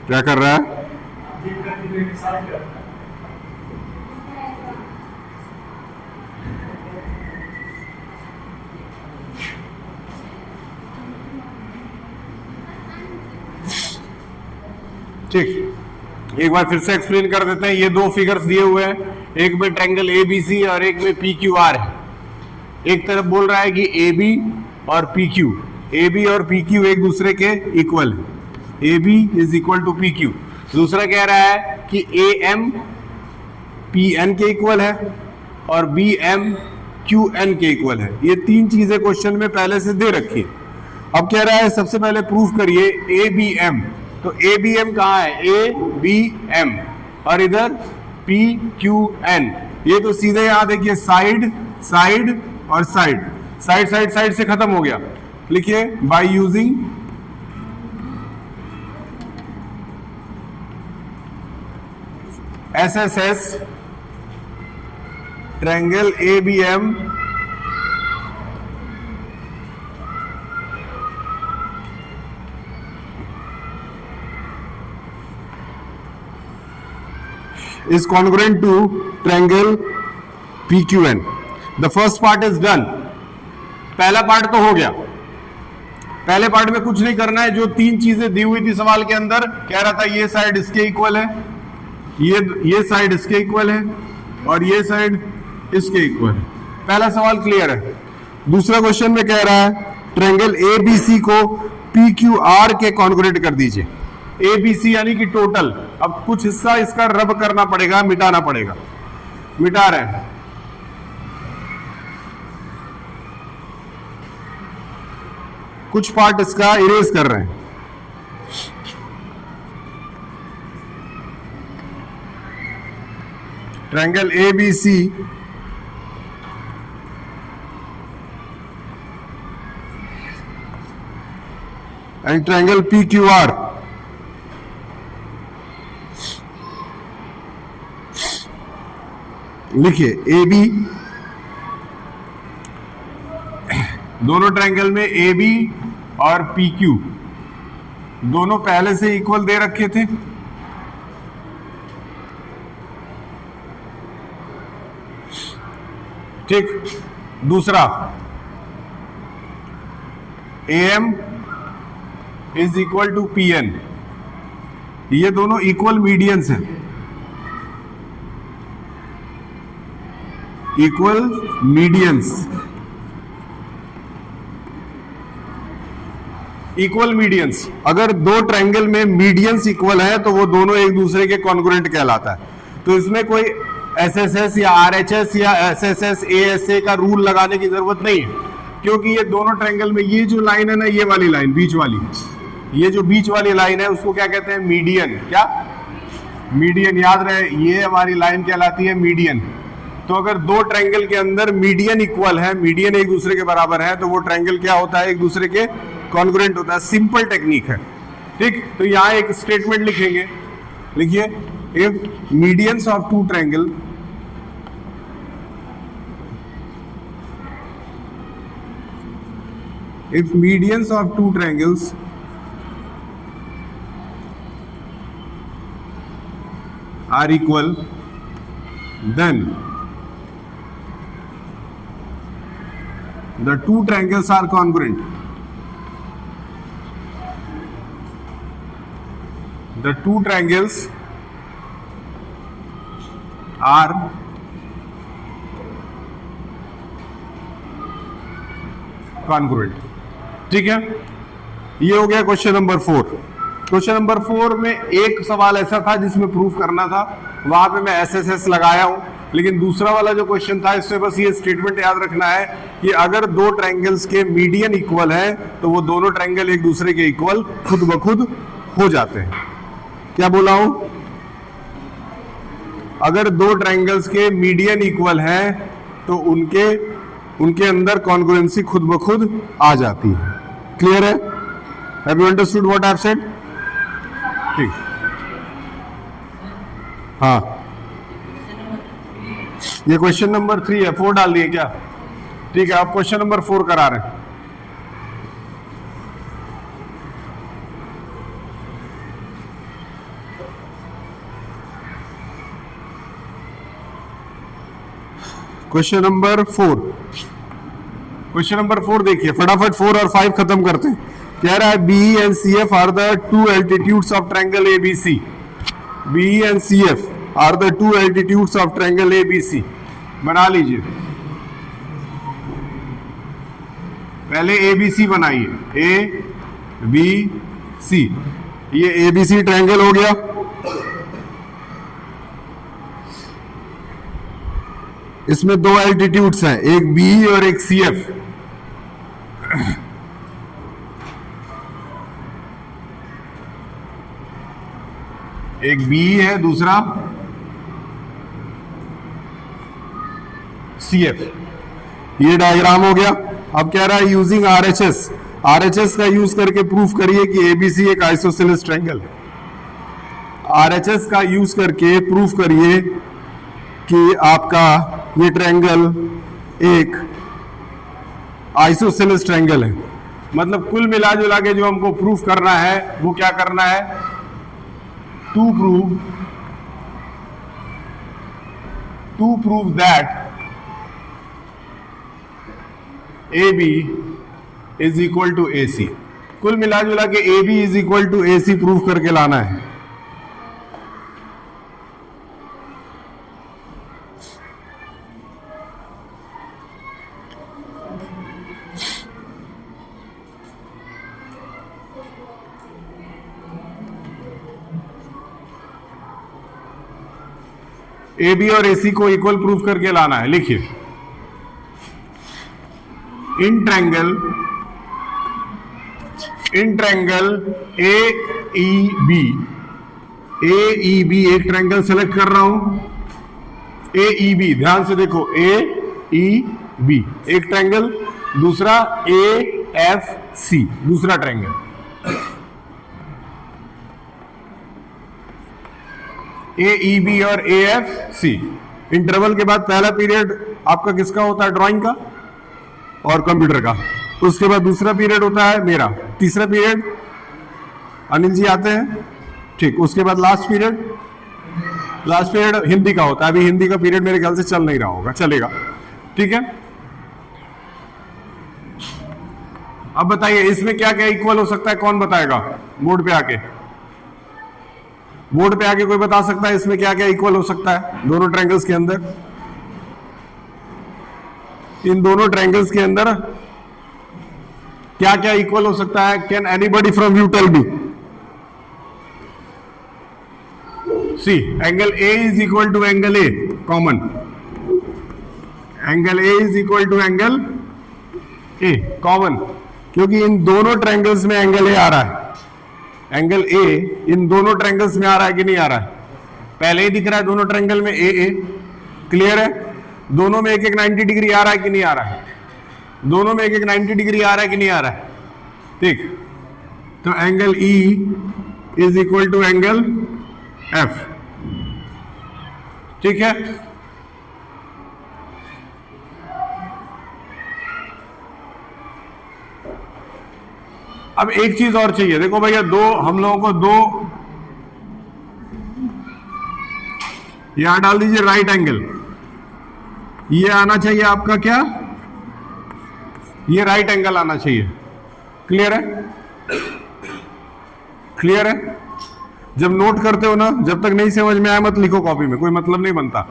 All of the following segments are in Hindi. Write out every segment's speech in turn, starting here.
क्या कर रहा है? ठीक, एक बार फिर से एक्सप्लेन कर देते हैं। ये दो फिगर्स दिए हुए हैं, एक में ट्रायंगल एबीसी और एक में पीक्यूआर है। एक तरफ बोल रहा है कि AB और PQ, AB और PQ एक दूसरे के इक्वल है, AB is equal to PQ। दूसरा कह रहा है कि AM PN के इक्वल है और BM QN के इक्वल है। ये तीन चीजें क्वेश्चन में पहले से दे रखी है। अब कह रहा है सबसे पहले प्रूफ करिए ABM। तो ABM कहाँ है? ABM और इधर PQN। ये तो सीधे यहां देखिए, साइड साइड और साइड, साइड साइड साइड से खत्म हो गया। लिखिए by using SSS triangle ABM is congruent to triangle PQN. The first part is done. पहला पार्ट तो हो गया। पहले पार्ट में कुछ नहीं करना है, जो तीन चीजें दी हुई थी सवाल के अंदर, कह रहा था ये साइड इसके इक्वल है, ये साइड इसके इक्वल है और ये साइड इसके इक्वल है। पहला सवाल क्लियर है। दूसरा क्वेश्चन में कह रहा है ट्रायंगल ABC को PQR के कॉन्ग्रुएंट कर दीजिए। ABC यानी कि टोटल। अब कुछ हिस्सा इसका रब करना पड़ेगा, मिटाना पड़ेगा। मिटा रहे हैं। कुछ पार्ट इसका इरेज कर रहे हैं। Triangle ABC and triangle PQR लिखिए AB, दोनों ट्रायंगल में AB और PQ दोनों पहले से इक्वल दे रखे थे। ठीक, दूसरा AM is equal to PN, ये दोनों इक्वल मीडियंस हैं, इक्वल मीडियंस, इक्वल मीडियंस। अगर दो ट्रायंगल में मीडियंस इक्वल है तो वो दोनों एक दूसरे के कॉन्ग्रुएंट कहलाता है। तो इसमें कोई SSS या RHS या SSS ASA का रूल लगाने की जरूरत नहीं है, क्योंकि ये दोनों ट्रायंगल में ये जो लाइन है ना, ये वाली लाइन बीच वाली, ये जो बीच वाली लाइन है उसको क्या कहते हैं? मीडियन। क्या? मीडियन। याद रहे, ये हमारी लाइन कहलाती है मीडियन। तो अगर दो ट्रायंगल के अंदर मीडियन इक्वल है, मीडियन एक दूसरे के बराबर है, तो वो ट्रायंगल क्या होता है? एक दूसरे के कॉन्ग्रुएंट होता है। सिंपल टेक्निक है। ठीक, तो यहां एक स्टेटमेंट लिखेंगे। लिखिए if medians of two triangle if medians of two triangles are equal, then the two triangles are congruent. The two triangles are congruent. ठीक है, ये हो गया क्वेश्चन नंबर 4। क्वेश्चन नंबर 4 में एक सवाल ऐसा था जिसमें प्रूफ करना था, वहां पे मैं SSS लगाया हूं। लेकिन दूसरा वाला जो क्वेश्चन था, इसमें बस ये स्टेटमेंट याद रखना है कि अगर दो ट्रायंगल्स के मीडियन इक्वल है तो वो दोनों ट्रायंगल एक दूसरे के इक्वल खुद ब खुद हो जाते हैं। क्या बोला हूं? अगर दो ट्रायंगल्स के मीडियन इक्वल है तो उनके अंदर कॉन्ग्रुएंसी खुद ब खुद आ जाती है। क्लियर है? Have you understood what I have said? ठीक, हाँ, ये क्वेश्चन नंबर 3 है। 4 डाल दिए क्या? ठीक है, आप क्वेश्चन नंबर 4 करा रहे हैं। क्वेश्चन नंबर 4, क्वेश्चन नंबर 4 देखिए, फटाफट 4 और 5 खत्म करते हैं। कह रहा है BE and CF are the two altitudes of triangle ABC. BE and CF are the two altitudes of triangle ABC. बना लीजिए, पहले एबीसी बनाइए, ए बी सी। ये एबीसी ट्रायंगल हो गया। इसमें दो एल्टीट्यूड्स हैं, एक बी और एक सीएफ। एक बी है, दूसरा सीएफ। ये डायग्राम हो गया। अब कह रहा है यूजिंग आरएचएस, आरएचएस का यूज करके प्रूफ करिए कि एबीसी एक आइसोसेलेस ट्रायंगल है। आरएचएस का यूज करके प्रूफ करिए कि आपका ये ट्रायंगल एक आइसोसेलेस ट्रायंगल है। मतलब कुल मिला जुला के जो हमको प्रूफ करना है वो क्या करना है, to prove that AB is equal to AC। कुल मिला जुला के AB is equal to AC proof करके लाना है। AB और AC को इक्वल प्रूफ करके लाना है। लिखिए, इन ट्रायंगल AEB एक ट्रायंगल सेलेक्ट कर रहा हूं, AEB, ध्यान से देखो, AEB एक ट्रायंगल, दूसरा AFC दूसरा ट्रायंगल। AEB और AFC। इंटरवल के बाद पहला पीरियड आपका किसका होता है, ड्राइंग का और कंप्यूटर का। उसके बाद दूसरा पीरियड होता है मेरा, तीसरा पीरियड अनिल जी आते हैं, ठीक। उसके बाद लास्ट पीरियड हिंदी का होता है। अभी हिंदी का पीरियड मेरे ख्याल से चल नहीं रहा होगा, चलेगा, ठीक है। अब बताइए इसमें क्या क्या इक्वल हो सकता है, कौन बताएगा? बोर्ड पे आके कोई बता सकता है इसमें क्या क्या इक्वल हो सकता है दोनों ट्रायंगल्स के अंदर? इन दोनों ट्रायंगल्स के अंदर क्या क्या इक्वल हो सकता है? Can anybody from you tell me? See, angle A is equal to angle A, common. Angle A is equal to angle A, common, क्योंकि इन दोनों ट्रायंगल्स में एंगल ए आ रहा है। एंगल ए इन दोनों ट्रायंगल्स में आ रहा है कि नहीं आ रहा है? पहले ही दिख रहा है दोनों ट्रायंगल में ए। क्लियर है? दोनों में एक 90 डिग्री आ रहा है कि नहीं आ रहा है? दोनों में एक 90 डिग्री आ रहा है कि नहीं आ रहा है? ठीक। तो angle E is equal to angle F, ठीक है। अब एक चीज और चाहिए, देखो भैया, हम लोगों को दो यहां डाल दीजिए, राइट एंगल। ये आना चाहिए आपका क्या, ये राइट एंगल आना चाहिए। क्लियर है? क्लियर है? जब नोट करते हो ना, जब तक नहीं समझ में आए मत लिखो कॉपी में, कोई मतलब नहीं बनता।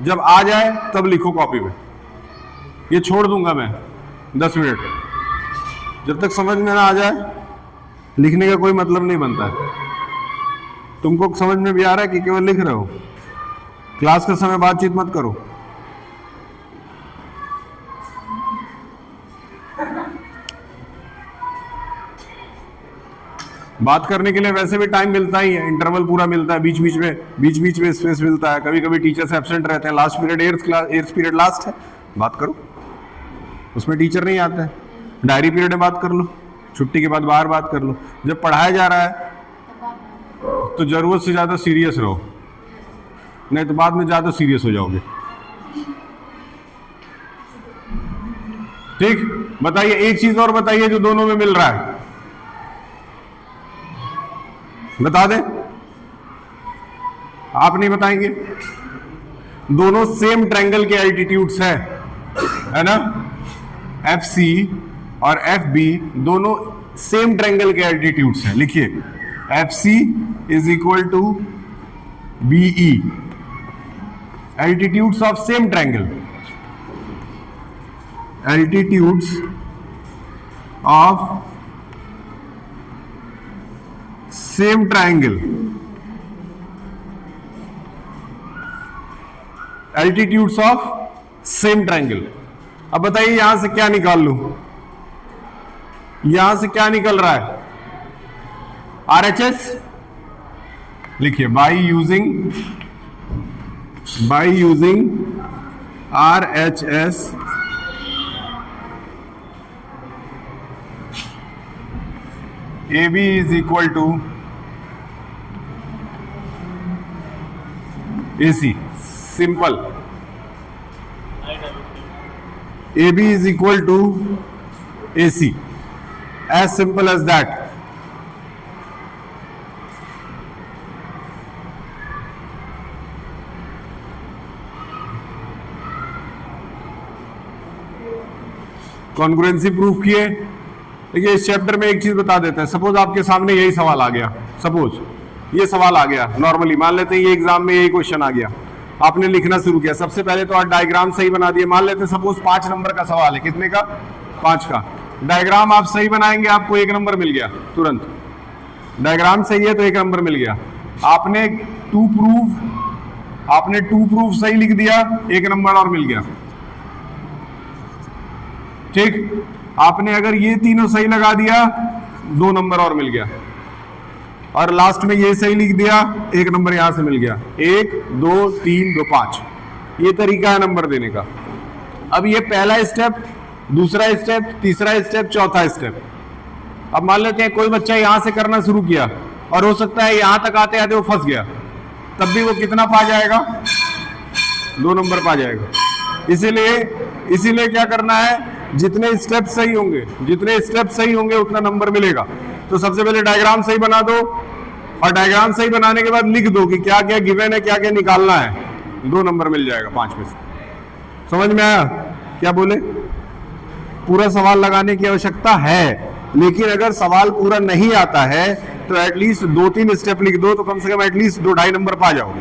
जब आ जाए तब लिखो कॉपी में। ये छोड़ दूंगा मैं 10 मिनट, जब तक समझ में ना आ जाए लिखने का कोई मतलब नहीं बनता है। तुमको समझ में भी आ रहा है कि केवल लिख रहे हो? क्लास के समय बातचीत मत करो। बात करने के लिए वैसे भी टाइम मिलता ही है, इंटरवल पूरा मिलता है, बीच बीच में स्पेस मिलता है। कभी कभी टीचर्स एब्सेंट रहते हैं, last period 8th period last है, बात करो, उसमें टीचर नहीं आता है। डायरी पीरियड में बात कर लो, छुट्टी के बाद बाहर बात कर लो। जब पढ़ाया जा रहा है तो जरूरत से ज्यादा सीरियस रहो, नहीं तो बाद में ज्यादा सीरियस हो जाओगे। ठीक, बताइए एक चीज और बताइए जो दोनों में मिल रहा है, बता दें। आप नहीं बताएंगे? दोनों सेम ट्रायंगल के एल्टीट्यूड्स है ना। एफ सी और एफ बी दोनों सेम ट्रायंगल के एल्टीट्यूड्स हैं। लिखिए F C is equal to BE, altitudes of same triangle, altitudes of same triangle, altitudes of same triangle. अब बताइए यहां से क्या निकाल लूं, यहां से क्या निकल रहा है, आरएचएस। लिखिए by using RHS AB is equal to AC. Simple. AB is equal to AC. As simple as that. Congruency proof किए। देखिए इस चैप्टर में एक चीज बता देते हैं। सपोज आपके सामने यही सवाल आ गया, सपोज ये सवाल आ गया, नॉर्मली मान लेते हैं ये एग्जाम में यही क्वेश्चन आ गया, आपने लिखना शुरू किया। सबसे पहले तो आप डायग्राम सही बना दिए। मान लेते हैं सपोज 5 नंबर का सवाल है, कितने का, 5 का। डायग्राम आप सही बनाएंगे आपको 1 नंबर मिल गया तुरंत। डायग्राम सही है तो 1 नंबर मिल गया। आपने टू प्रूफ सही लिख दिया, 1 नंबर और मिल गया। ठीक, आपने अगर ये तीनों सही लगा दिया 2 नंबर और मिल गया, और लास्ट में ये सही लिख दिया 1 नंबर यहां से मिल गया। 1 2 3 2 5, ये तरीका है नंबर देने का। अब ये पहला स्टेप, दूसरा स्टेप, तीसरा स्टेप, चौथा स्टेप। अब मान लेते हैं कोई बच्चा यहां से करना शुरू किया और हो सकता है यहां तक आते आते वो फंस गया, तब भी वो कितना पा जाएगा, 2 नंबर पा जाएगा। इसीलिए क्या करना है, जितने स्टेप सही होंगे उतना नंबर मिलेगा। तो सबसे पहले डायग्राम सही बना दो, और डायग्राम सही बनाने के बाद लिख दो कि क्या क्या गिवन है, क्या क्या निकालना है, 2 नंबर मिल जाएगा 5 में से। समझ में आया क्या बोले? पूरा सवाल लगाने की आवश्यकता है, लेकिन अगर सवाल पूरा नहीं आता है तो एटलीस्ट 2-3 स्टेप लिख दो, तो कम से कम एटलीस्ट 2-2.5 नंबर पा जाओगे।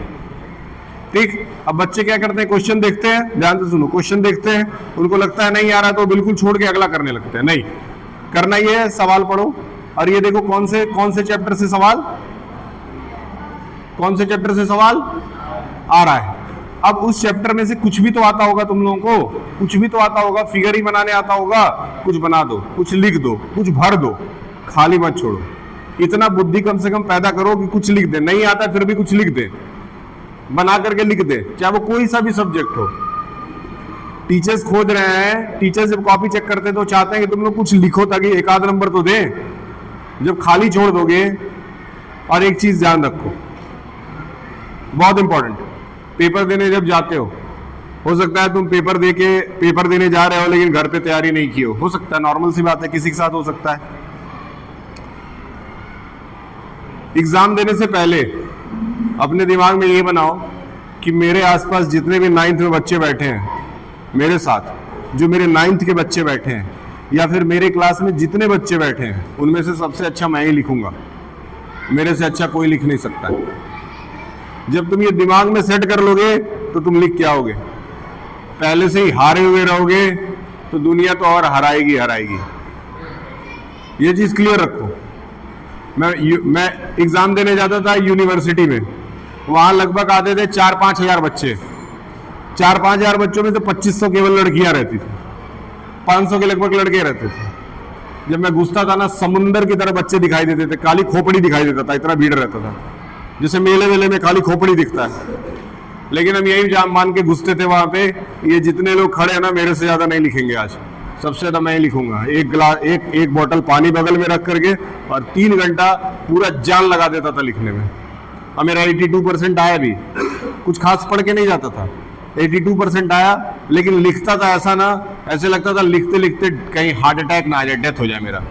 ठीक, अब बच्चे क्या करते हैं, क्वेश्चन देखते हैं, ध्यान से सुनो, क्वेश्चन देखते हैं, उनको लगता है नहीं आ रहा तो बिल्कुल छोड़ के अगला करने लगते हैं। नहीं, करना ये है, सवाल पढ़ो। और ये देखो कौन से चैप्टर से सवाल आ रहा है। अब उस चैप्टर में से कुछ भी तो आता होगा, तुम लोगों को कुछ भी तो आता होगा, फिगर ही बनाने आता होगा, कुछ बना दो, कुछ लिख दो, कुछ भर दो, खाली मत छोड़ो। इतना बुद्धि कम से कम पैदा करो कि कुछ लिख दे, नहीं आता फिर भी कुछ लिख दे, बना करके लिख दे, चाहे वो कोई सा भी सब्जेक्ट हो। टीचर्स खोज रहे हैं, टीचर्स जब कॉपी चेक करते हैं तो चाहते हैं कि तुम लोग कुछ लिखो ताकि 1-8 नंबर तो दें। जब खाली छोड़ दोगे, और एक चीज ध्यान रखो, बहुत इंपॉर्टेंट, पेपर देने जब जाते हो सकता है तुम पेपर देने जा रहे हो लेकिन घर पे तैयारी नहीं की हो सकता है, नॉर्मल सी बात है, किसी के साथ हो सकता है। एग्जाम देने से पहले अपने दिमाग में ये बनाओ कि मेरे आसपास जितने भी 9th में बच्चे बैठे हैं मेरे साथ, जो मेरे 9th के बच्चे बैठे हैं, या फिर मेरे क्लास में जितने बच्चे बैठे हैं, उनमें से सबसे अच्छा मैं ही लिखूंगा, मेरे से अच्छा कोई लिख नहीं सकता है। जब तुम ये दिमाग में सेट कर लोगे तो तुम लिख के आओगे। पहले से ही हारे हुए रहोगे तो दुनिया तो और हराएगी। ये चीज क्लियर रखो। मैं एग्जाम देने जाता था यूनिवर्सिटी में, वहां लगभग आते थे 4-5 हजार बच्चे। 4-5 हजार बच्चों में से 2500 केवल लड़कियां रहती थी, 500 के लगभग लड़के रहते थे। जब मैं घुसता था ना, समुंदर की तरह बच्चे दिखाई देते थे, काली खोपड़ी दिखाई देता था, इतना भीड़ रहता था, जैसे मेले वेले में काली खोपड़ी दिखता है। लेकिन हम यही जाम मान के घुसते थे वहां पे, ये जितने लोग खड़े हैं ना, मेरे से ज्यादा नहीं लिखेंगे आज, सबसे ज्यादा मैं ही लिखूंगा। एक बोतल पानी बगल में रख करके और 3 घंटा पूरा जान लगा देता था लिखने में। और मेरा 82% आया भी, कुछ खास पढ़ के नहीं जाता था, 82% आया, लेकिन लिखता था ऐसा ना, ऐसे लगता था लिखते लिखते कहीं हार्ट अटैक ना आ जाए, डेथ हो जाए मेरा,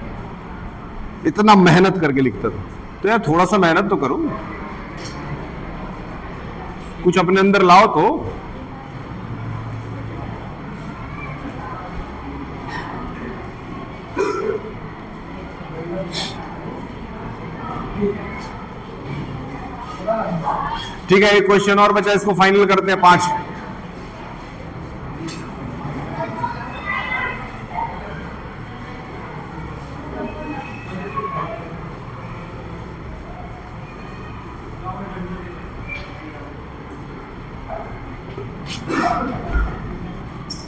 इतना मेहनत करके लिखता था। तो यार थोड़ा सा मेहनत तो करो, कुछ अपने अंदर लाओ तो। ठीक है, एक क्वेश्चन और बचा, इसको फाइनल करते हैं 5।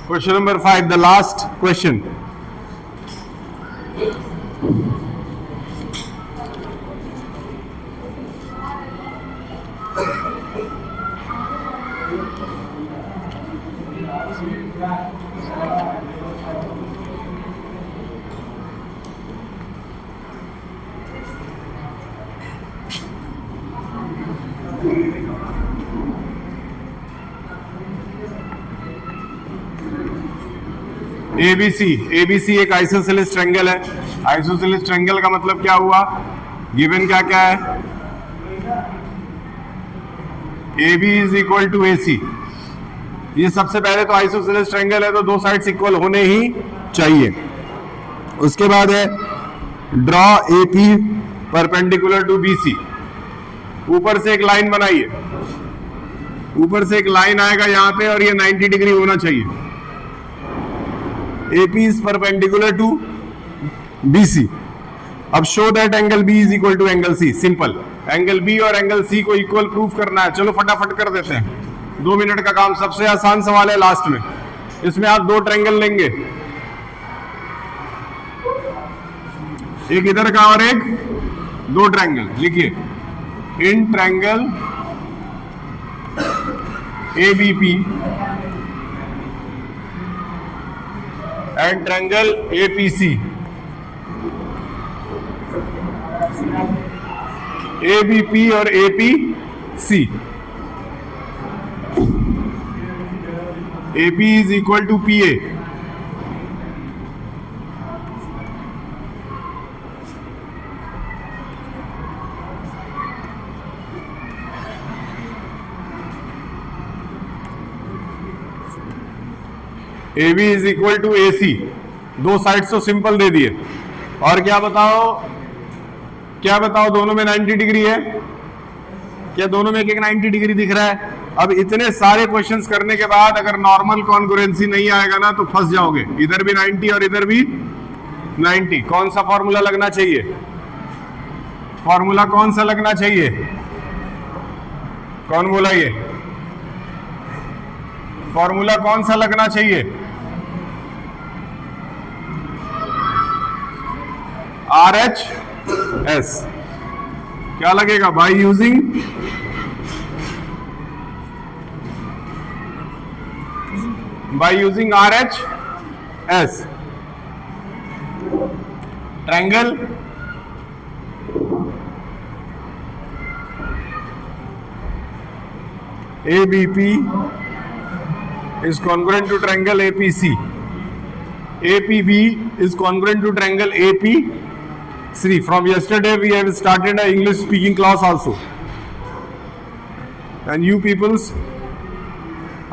Question number 5, the last question. ABC एक आइसोसेलेस ट्रायंगल है। आइसोसेलेस ट्रायंगल का मतलब क्या हुआ? गिवन क्या क्या है? AB is equal to AC। ये सबसे पहले तो आइसोसेलेस ट्रायंगल है तो दो साइड्स इक्वल होने ही चाहिए। उसके बाद है draw AP perpendicular to BC। ऊपर से एक लाइन बनाइए, ऊपर से एक लाइन आएगा यहां पे और ये 90 डिग्री होना चाहिए। AP is perpendicular to BC। अब show that angle B is equal to angle C। Simple, angle B और एंगल C को इक्वल प्रूफ करना है। चलो फटाफट कर देते हैं, 2 मिनट का काम। सबसे आसान सवाल है लास्ट में। इसमें आप 2 ट्रायंगल लेंगे, एक इधर का और एक 2 ट्रायंगल। लिखिए, in triangle ABP and triangle APC। ABP और APC। AP is equal to PA। AB is equal to AC। 2 sides तो सिंपल दे दिए। और क्या बताओ, क्या बताओ, दोनों में 90 डिग्री है क्या? दोनों में एक 90 डिग्री दिख रहा है। अब इतने सारे क्वेश्चंस करने के बाद अगर नॉर्मल कॉन्ग्रुएंसी नहीं आएगा ना तो फंस जाओगे। इधर भी 90 और इधर भी 90। कौन सा फॉर्मूला लगना चाहिए? फॉर्मूला कौन सा लगना चाहिए? कौन बोला ये? फॉर्मूला कौन सा लगना चाहिए? RHS। क्या लगेगा? By using RHS। Triangle ABP is congruent to triangle APC। APB is congruent to triangle AP3। From yesterday we have started an English speaking class also, and you peoples,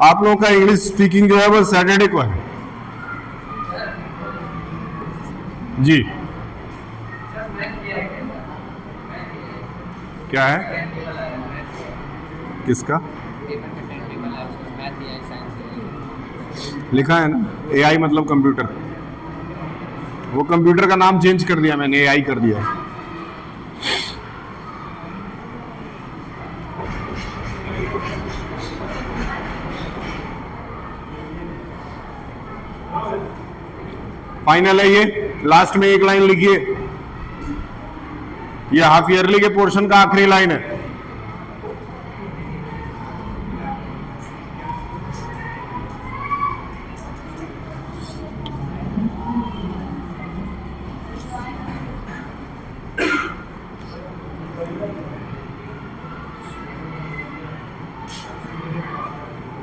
आप लोगों का इंग्लिश स्पीकिंग जो है वो सैटरडे को है जी। क्या है? किसका लिखा है ना? AI मतलब कंप्यूटर। वो कंप्यूटर का नाम चेंज कर दिया मैंने, AI कर दिया। फाइनल है ये। लास्ट में एक लाइन लिखिए, ये हाफ ईयरली के पोर्शन का आखिरी लाइन है।